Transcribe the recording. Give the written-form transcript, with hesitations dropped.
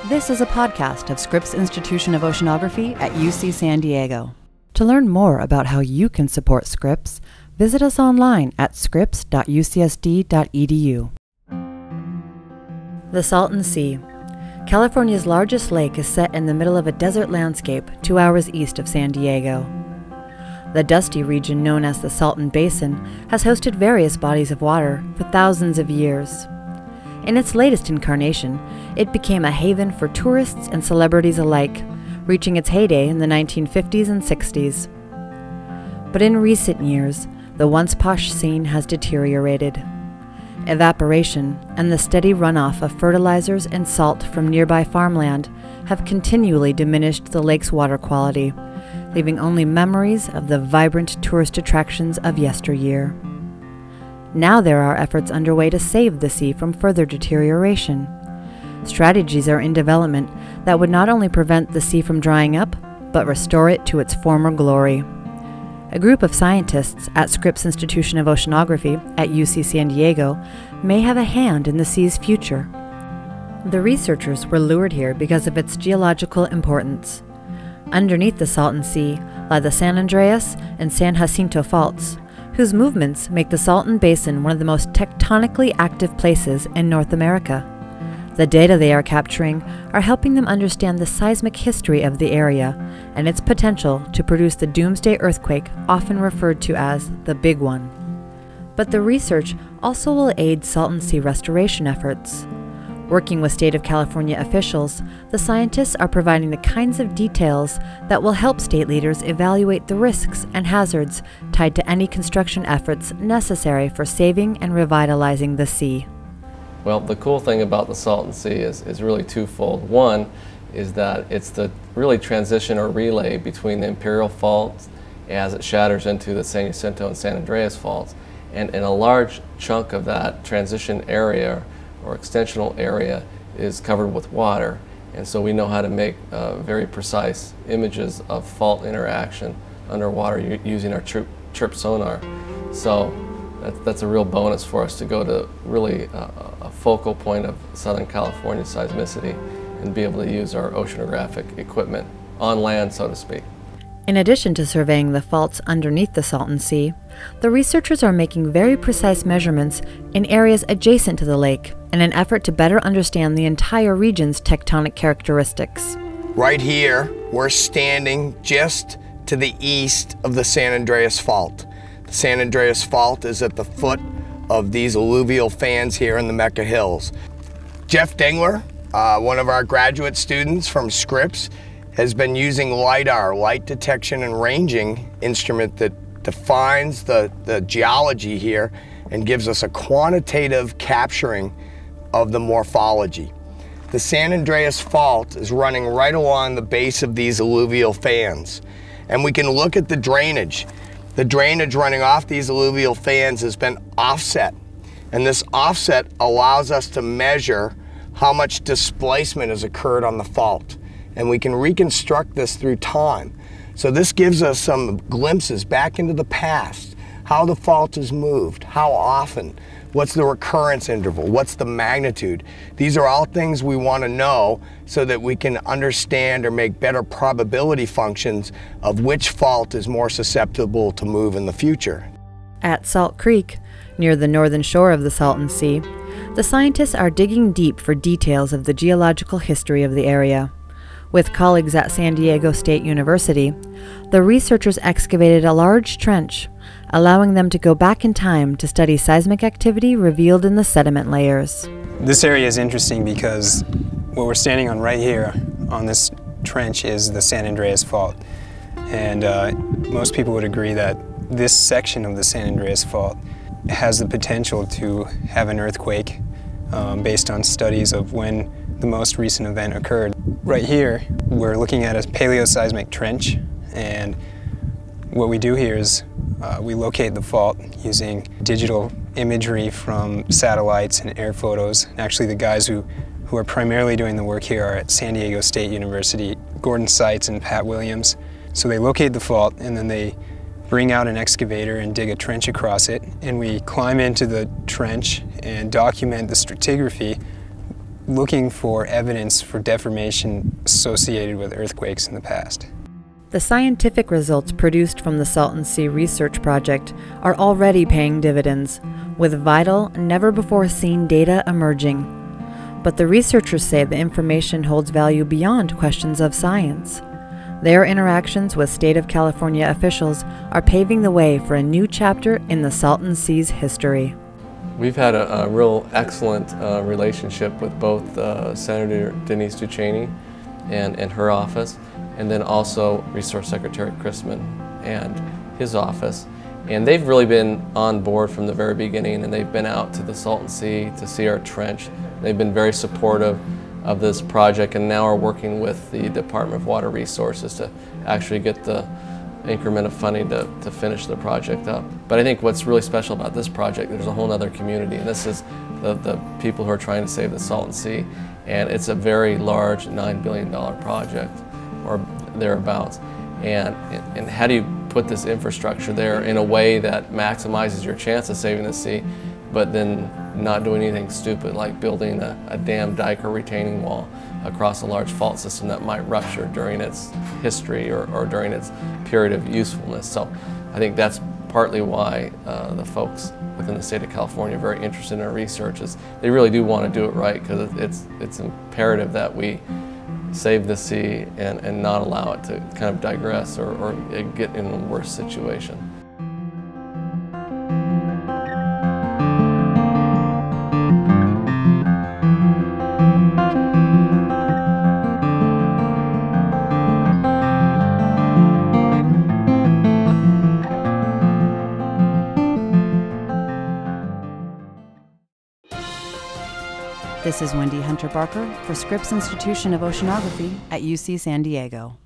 This is a podcast of Scripps Institution of Oceanography at UC San Diego. To learn more about how you can support Scripps, visit us online at scripps.ucsd.edu. The Salton Sea. California's largest lake is set in the middle of a desert landscape 2 hours east of San Diego. The dusty region known as the Salton Basin has hosted various bodies of water for thousands of years. In its latest incarnation, it became a haven for tourists and celebrities alike, reaching its heyday in the 1950s and 60s. But in recent years, the once posh scene has deteriorated. Evaporation and the steady runoff of fertilizers and salt from nearby farmland have continually diminished the lake's water quality, leaving only memories of the vibrant tourist attractions of yesteryear. Now there are efforts underway to save the sea from further deterioration. Strategies are in development that would not only prevent the sea from drying up, but restore it to its former glory. A group of scientists at Scripps Institution of Oceanography at UC San Diego may have a hand in the sea's future. The researchers were lured here because of its geological importance. Underneath the Salton Sea lie the San Andreas and San Jacinto faults, whose movements make the Salton Basin one of the most tectonically active places in North America. The data they are capturing are helping them understand the seismic history of the area and its potential to produce the doomsday earthquake often referred to as the Big One. But the research also will aid Salton Sea restoration efforts. Working with State of California officials, the scientists are providing the kinds of details that will help state leaders evaluate the risks and hazards tied to any construction efforts necessary for saving and revitalizing the sea. Well, the cool thing about the Salton Sea is really twofold. One is that it's the really transition or relay between the Imperial Fault as it shatters into the San Jacinto and San Andreas faults. And a large chunk of that transition area or extensional area is covered with water. And so we know how to make very precise images of fault interaction underwater using our chirp sonar. So that's a real bonus for us to go to really a focal point of Southern California seismicity and be able to use our oceanographic equipment on land, so to speak. In addition to surveying the faults underneath the Salton Sea, the researchers are making very precise measurements in areas adjacent to the lake in an effort to better understand the entire region's tectonic characteristics. Right here, we're standing just to the east of the San Andreas Fault. The San Andreas Fault is at the foot of these alluvial fans here in the Mecca Hills. Jeff Dingler, one of our graduate students from Scripps, has been using LIDAR, light detection and ranging instrument that defines the geology here and gives us a quantitative capturing of the morphology. The San Andreas Fault is running right along the base of these alluvial fans. And we can look at the drainage. The drainage running off these alluvial fans has been offset. And this offset allows us to measure how much displacement has occurred on the fault. And we can reconstruct this through time. So this gives us some glimpses back into the past, how the fault has moved, how often, what's the recurrence interval, what's the magnitude. These are all things we want to know so that we can understand or make better probability functions of which fault is more susceptible to move in the future. At Salt Creek, near the northern shore of the Salton Sea, the scientists are digging deep for details of the geological history of the area. With colleagues at San Diego State University, the researchers excavated a large trench, allowing them to go back in time to study seismic activity revealed in the sediment layers. This area is interesting because what we're standing on right here on this trench is the San Andreas Fault. And most people would agree that this section of the San Andreas Fault has the potential to have an earthquake based on studies of when the most recent event occurred. Right here, we're looking at a paleoseismic trench, and what we do here is we locate the fault using digital imagery from satellites and air photos. Actually, the guys who are primarily doing the work here are at San Diego State University, Gordon Seitz and Pat Williams. So they locate the fault, and then they bring out an excavator and dig a trench across it, and we climb into the trench and document the stratigraphy looking for evidence for deformation associated with earthquakes in the past. The scientific results produced from the Salton Sea Research Project are already paying dividends, with vital, never-before-seen data emerging. But the researchers say the information holds value beyond questions of science. Their interactions with State of California officials are paving the way for a new chapter in the Salton Sea's history. We've had a real excellent relationship with both Senator Denise Ducheney and her office, and then also Resource Secretary Chrisman and his office. And they've really been on board from the very beginning, and they've been out to the Salton Sea to see our trench. They've been very supportive of this project, and now are working with the Department of Water Resources to actually get the increment of funding to finish the project up. But I think what's really special about this project, there's a whole other community, and this is the people who are trying to save the Salton Sea, and it's a very large $9 billion project, or thereabouts. And how do you put this infrastructure there in a way that maximizes your chance of saving the sea, but then not doing anything stupid like building a dam, dike, or retaining wall across a large fault system that might rupture during its history or during its period of usefulness. So I think that's partly why the folks within the state of California are very interested in our research. Is they really do want to do it right, because it's imperative that we save the sea and not allow it to kind of digress or get in a worse situation. This is Wendy Hunter Barker for Scripps Institution of Oceanography at UC San Diego.